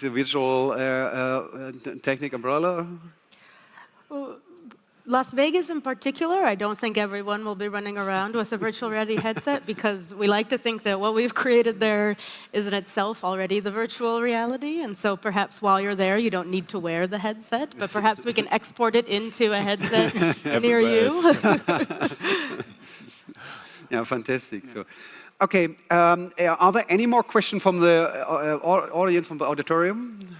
virtual technic umbrella. Well, Las Vegas in particular, I don't think everyone will be running around with a virtual reality headset, because we like to think that what we've created there is in itself already the virtual reality. And so perhaps while you're there, you don't need to wear the headset, but perhaps we can export it into a headset near you. Yeah, fantastic. So, okay, are there any more questions from the audience, from the auditorium?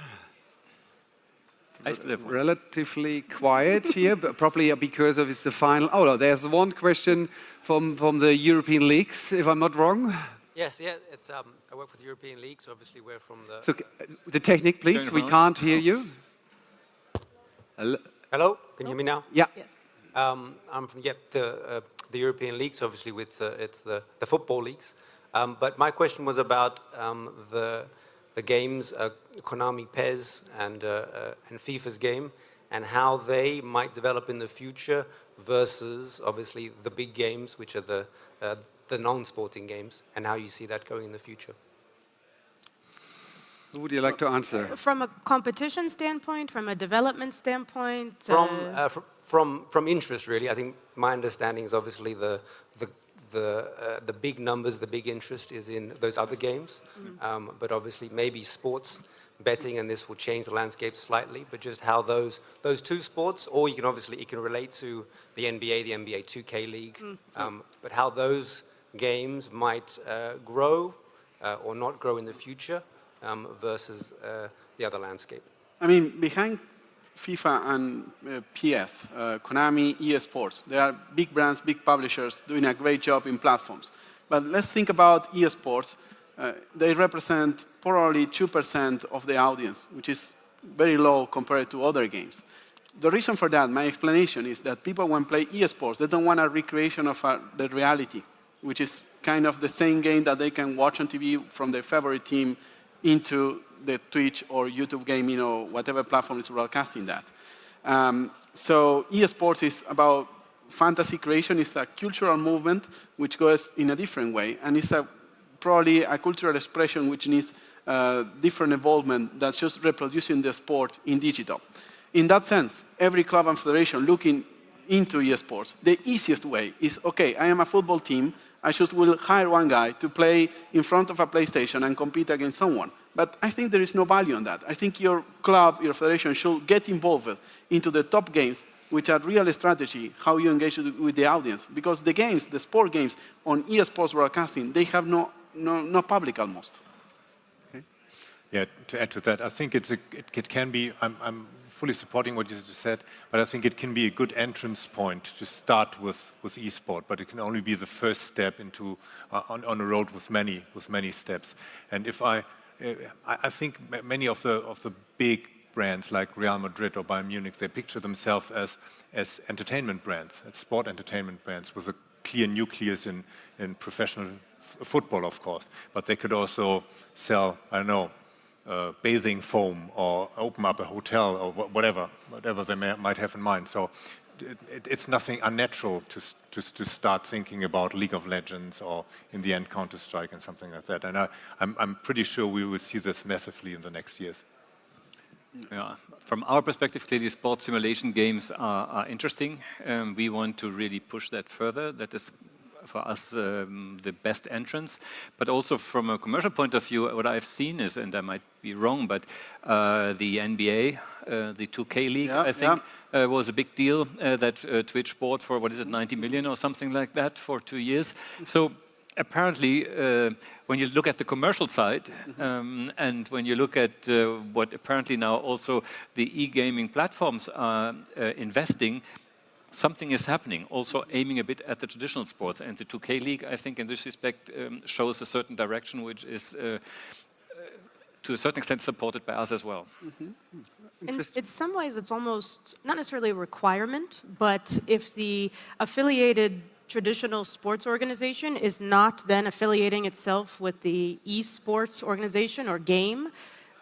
Relatively quiet here, but probably because of it's the final. Oh, no, there's one question from the European leagues, if I'm not wrong. Yes, yeah, it's I work for the European League, so obviously we're from the. So the technique, please. We can't hear you. Hello, can you hear me now? Yeah. Yes. I'm from the the European leagues. Obviously, it's the football leagues. But my question was about the games, Konami PES and FIFA's game, and how they might develop in the future versus, obviously, the big games, which are the non-sporting games, and how you see that going in the future. Who would you like to answer? From a competition standpoint, from a development standpoint? From interest, really. I think my understanding is obviously the big numbers, the big interest is in those other games. But obviously maybe sports betting, and this will change the landscape slightly, but just how those two sports, or you can obviously, it can relate to the NBA 2K League, but how those games might grow or not grow in the future versus the other landscape. I mean, behind FIFA and PS, Konami, Esports, they are big brands, big publishers doing a great job in platforms. But let's think about Esports. They represent probably 2% of the audience, which is very low compared to other games. The reason for that, my explanation, is that people, when play Esports, they don't want a recreation of the reality, which is kind of the same game that they can watch on TV from their favorite team into the Twitch or YouTube game, whatever platform is broadcasting that. So eSports is about fantasy creation. It's a cultural movement which goes in a different way, and it's probably a cultural expression which needs different involvement than just reproducing the sport in digital. In that sense, every club and federation looking into eSports, the easiest way is, okay, I am a football team, I just will hire one guy to play in front of a PlayStation and compete against someone. But I think there is no value in that. I think your club, your federation should get involved into the top games, which are real strategy, how you engage with the audience. Because the games, the sport games on eSports broadcasting, they have no public almost. Okay. Yeah, to add to that, I think it can be, I'm fully supporting what you just said, but I think it can be a good entrance point to start with esport, but it can only be the first step into on a road with many steps. And if I think many of the big brands like Real Madrid or Bayern Munich, they picture themselves as entertainment brands, as sport entertainment brands, with a clear nucleus in professional football, of course. But they could also sell, I don't know, bathing foam, or open up a hotel, or whatever they might have in mind. So it's nothing unnatural to start thinking about League of Legends, or in the end Counter-Strike and something like that. And I'm pretty sure we will see this massively in the next years. Yeah. From our perspective, clearly sports simulation games are interesting. We want to really push that further. That is, for us, the best entrance. But also from a commercial point of view, what I've seen is, and I might be wrong, but the NBA, the 2K League, I think, was a big deal that Twitch bought for, 90 million or something like that for 2 years. So apparently, when you look at the commercial side, and when you look at what apparently now also the e-gaming platforms are investing, something is happening, also aiming a bit at the traditional sports. And the 2K League, I think, in this respect, shows a certain direction which is, to a certain extent, supported by us as well. In some ways, it's almost not necessarily a requirement, but if the affiliated traditional sports organization is not then affiliating itself with the esports organization or game,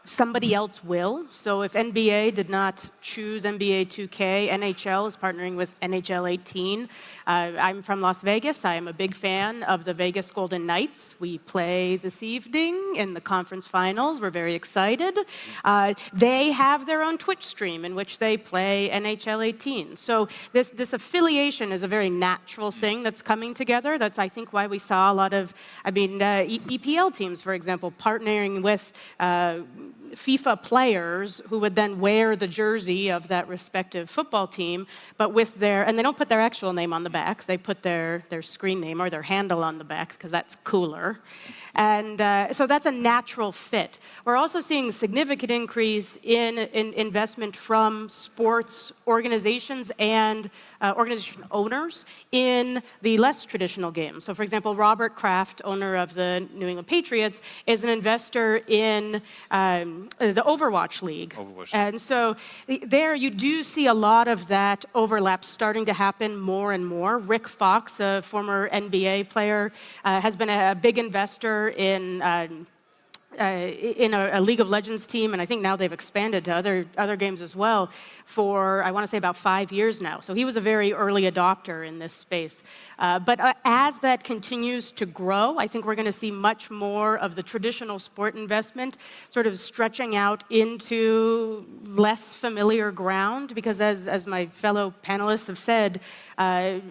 somebody else will. So if NBA did not choose NBA 2K, NHL is partnering with NHL 18. I'm from Las Vegas. I am a big fan of the Vegas Golden Knights. We play this evening in the conference finals. We're very excited. They have their own Twitch stream in which they play NHL 18. So this affiliation is a very natural thing that's coming together. That's, I think, why we saw a lot of, EPL teams, for example, partnering with FIFA players who would then wear the jersey of that respective football team, but with and they don't put their actual name on the back, they put their screen name or their handle on the back, because that's cooler. And so that's a natural fit. We're also seeing a significant increase in investment from sports organizations and organization owners in the less traditional games. So for example, Robert Kraft, owner of the New England Patriots, is an investor in the Overwatch League. And so there you do see a lot of that overlap starting to happen more and more. more. Rick Fox, a former NBA player, has been a big investor in a League of Legends team, and I think now they've expanded to other games as well, for, I want to say, about 5 years now. So he was a very early adopter in this space. But as that continues to grow, I think we're going to see much more of the traditional sport investment sort of stretching out into less familiar ground, because as my fellow panelists have said,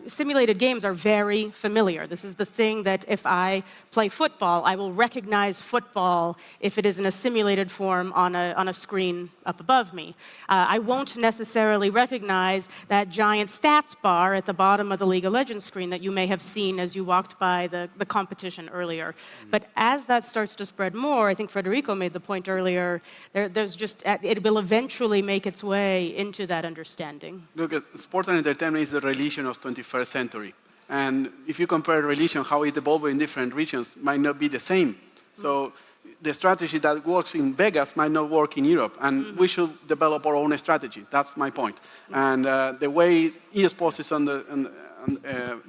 simulated games are very familiar. This is the thing that if I play football, I will recognize football if it is in a simulated form on a screen up above me. I won't necessarily recognize that giant stats bar at the bottom of the League of Legends screen that you may have seen as you walked by the competition earlier. But as that starts to spread more, I think Federico made the point earlier, it will eventually make its way into that understanding. Look, sport and entertainment is the religion of 21st century. And if you compare religion, how it evolved in different regions might not be the same. So the strategy that works in Vegas might not work in Europe, and we should develop our own strategy. That's my point. And the way esports is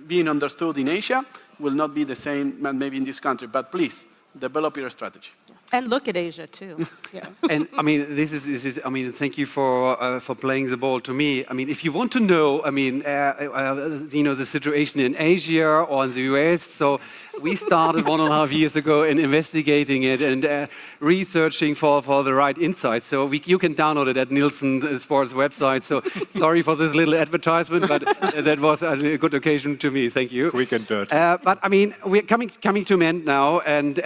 being understood in Asia will not be the same maybe in this country, but please, develop your strategy. And look at Asia too. Yeah. And I mean, this is. I mean, thank you for playing the ball to me. I mean, if you want to know, I mean, the situation in Asia or in the US, so we started 1.5 years ago in investigating it and researching for the right insights. So you can download it at Nielsen Sports website. So sorry for this little advertisement, but that was a good occasion to me. Thank you. Quick and dirty. But I mean, we're coming to an end now, and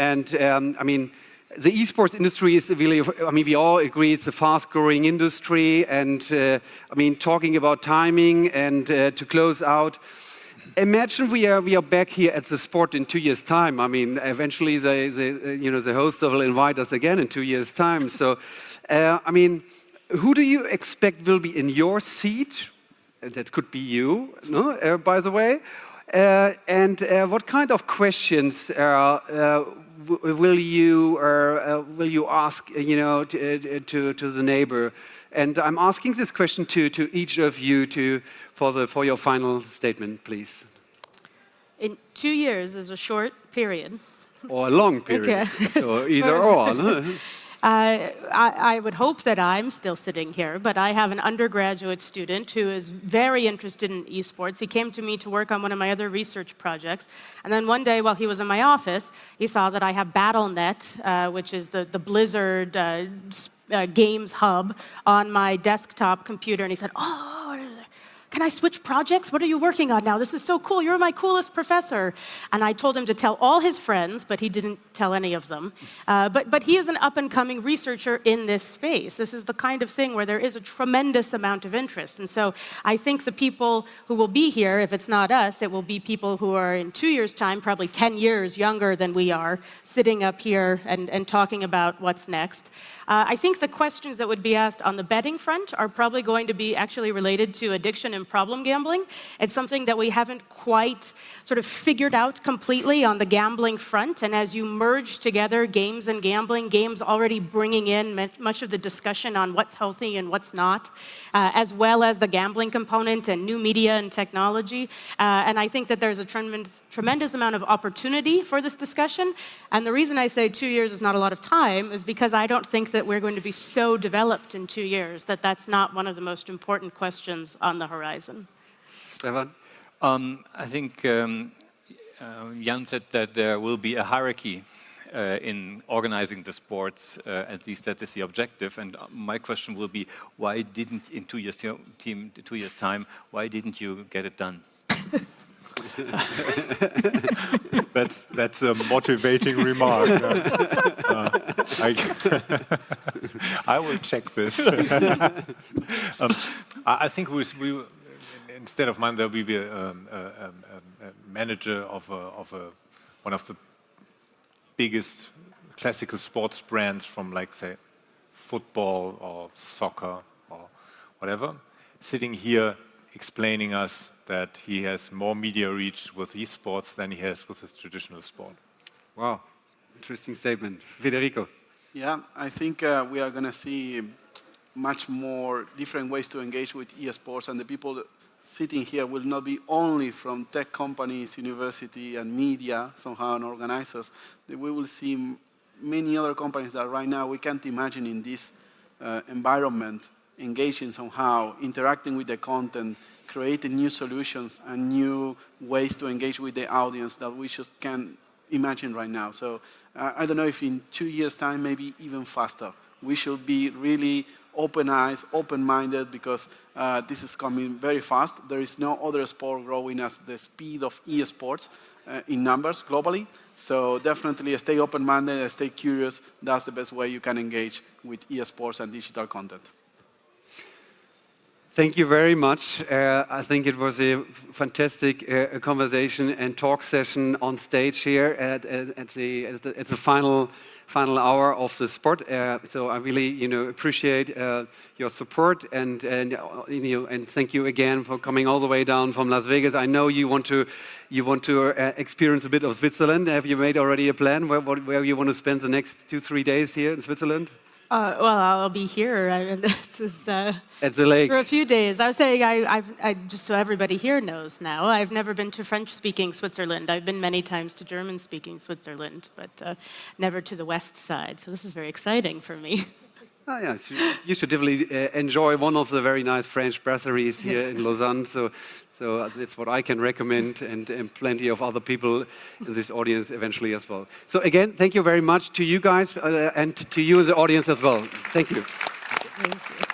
I mean, the esports industry is really, I mean, we all agree it's a fast-growing industry, and I mean, talking about timing and to close out, imagine we are back here at the sport in 2 years' time. I mean, eventually the hosts will invite us again in 2 years' time. So, I mean, who do you expect will be in your seat? That could be you, no? By the way. And what kind of questions will you ask, to the neighbor? And I'm asking this question to each of you for your final statement, please. In 2 years is a short period. Or a long period. Okay. So either or. No? I would hope that I'm still sitting here, but I have an undergraduate student who is very interested in esports. He came to me to work on one of my other research projects, and then one day while he was in my office, he saw that I have BattleNet, which is the Blizzard games hub, on my desktop computer, and he said, "Oh, can I switch projects? What are you working on now? This is so cool. You're my coolest professor." And I told him to tell all his friends, but he didn't tell any of them. But he is an up-and-coming researcher in this space. This is the kind of thing where there is a tremendous amount of interest. And so I think the people who will be here, if it's not us, it will be people who are in 2 years' time, probably 10 years younger than we are, sitting up here and talking about what's next. I think the questions that would be asked on the betting front are probably going to be actually related to addiction and problem gambling. It's something that we haven't quite sort of figured out completely on the gambling front. And as you merge together games and gambling, games already bringing in much of the discussion on what's healthy and what's not, as well as the gambling component and new media and technology. And I think that there's a tremendous amount of opportunity for this discussion. And the reason I say 2 years is not a lot of time is because I don't think that we're going to be so developed in 2 years that that's not one of the most important questions on the horizon. Stefan? I think Jan said that there will be a hierarchy in organizing the sports, at least that is the objective. And my question will be, why didn't, in 2 years' time, why didn't you get it done? That's a motivating remark. I will check this. I think we instead of mine, there will be a manager of one of the biggest classical sports brands from, like, say, football or soccer or whatever, sitting here explaining us that he has more media reach with esports than he has with his traditional sport. Wow, interesting statement. Federico? Yeah, I think we are going to see much more different ways to engage with esports, and the people sitting here will not be only from tech companies, university, and media somehow and organizers. We will see many other companies that right now we can't imagine in this environment engaging somehow, interacting with the content, creating new solutions and new ways to engage with the audience that we just can't imagine right now. So I don't know if in 2 years' time, maybe even faster. We should be really open eyes, open-minded, because this is coming very fast. There is no other sport growing at the speed of esports in numbers globally. So definitely stay open-minded, stay curious. That's the best way you can engage with esports and digital content. Thank you very much. I think it was a fantastic conversation and talk session on stage here at the final hour of the sport. So I really, appreciate your support and thank you again for coming all the way down from Las Vegas. I know you want to experience a bit of Switzerland. Have you made already a plan where you want to spend the next 2-3 days here in Switzerland? Well, I'll be here. This is at the lake for a few days. I was saying, I just so everybody here knows now, I've never been to French-speaking Switzerland. I've been many times to German-speaking Switzerland, but never to the west side. So this is very exciting for me. Oh, yeah. So you should definitely enjoy one of the very nice French brasseries here in Lausanne. So that's what I can recommend, and plenty of other people in this audience eventually as well. So again, thank you very much to you guys and to you in the audience as well. Thank you. Thank you.